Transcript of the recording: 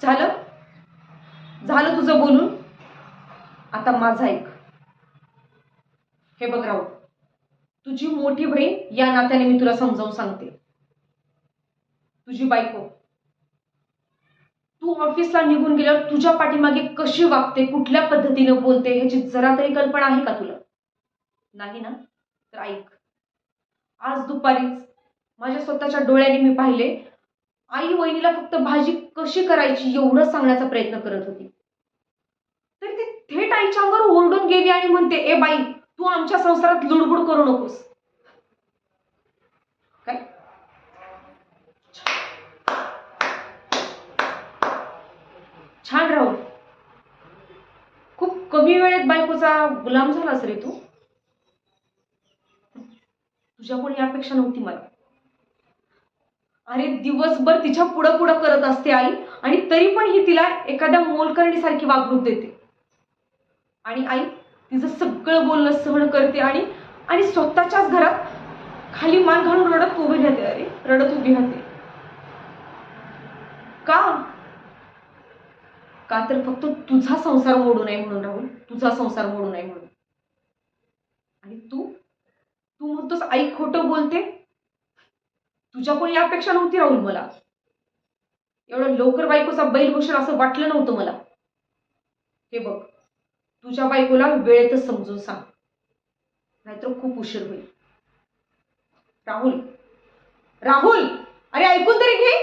झालं झालं तुझं बोलून, आता माझं ऐक. हे बघ राहुल, तुझी मोठी बहीण या नात्याने मी तुला समजावून सांगते. तुझी बायको तू ऑफिसला निघून गेल्यावर तुझ्या पाठीमागे कशी वागते, कुठल्या पद्धतीने बोलते, ह्याची जरा तरी कल्पना आहे का तुला? नाही ना? तर ऐक. आज दुपारीच माझ्या स्वतःच्या डोळ्यांनी मी पाहिले, आई वहिनीला फक्त भाजी कशी करायची एवढं सांगण्याचा प्रयत्न करत होती, तर ती थेट आईच्या अंगावर ओरडून गेली आणि म्हणते, ए बाई, तू आमच्या संसारात लुडबुड करू नकोस. काय छान राहुल, खूप कमी वेळेत बायकोचा गुलाम झालास रे तू. तुझ्याकडून यापेक्षा नव्हती मला. अरे दिवसभर तिच्या पुढं पुढं करत असते आई, आणि तरी पण ही तिला एखाद्या मोलकरणीसारखी वागणूक देते. आणि आई तिचं सगळं बोलणं सहन करते आणि आणि स्वतःच्याच घरात खाली मान घालून रडत उभी राहते. अरे रडत उभी राहते का? का तर फक्त तुझा संसार मोडू नये म्हणून राहुल, तुझा संसार मोडू नये म्हणून. आणि तू तू म्हणतोस आई खोटं बोलते. तुझ्याकडून यापेक्षा नव्हती राहुल मला. एवढं लवकर बायकोचा बैल होशील असं वाटलं नव्हतं मला. हे बघ, तुझ्या बायकोला वेळेतच समजून सांग, नाहीतर खूप उशीर होईल. राहुल राहुल, अरे ऐकून तरी घे.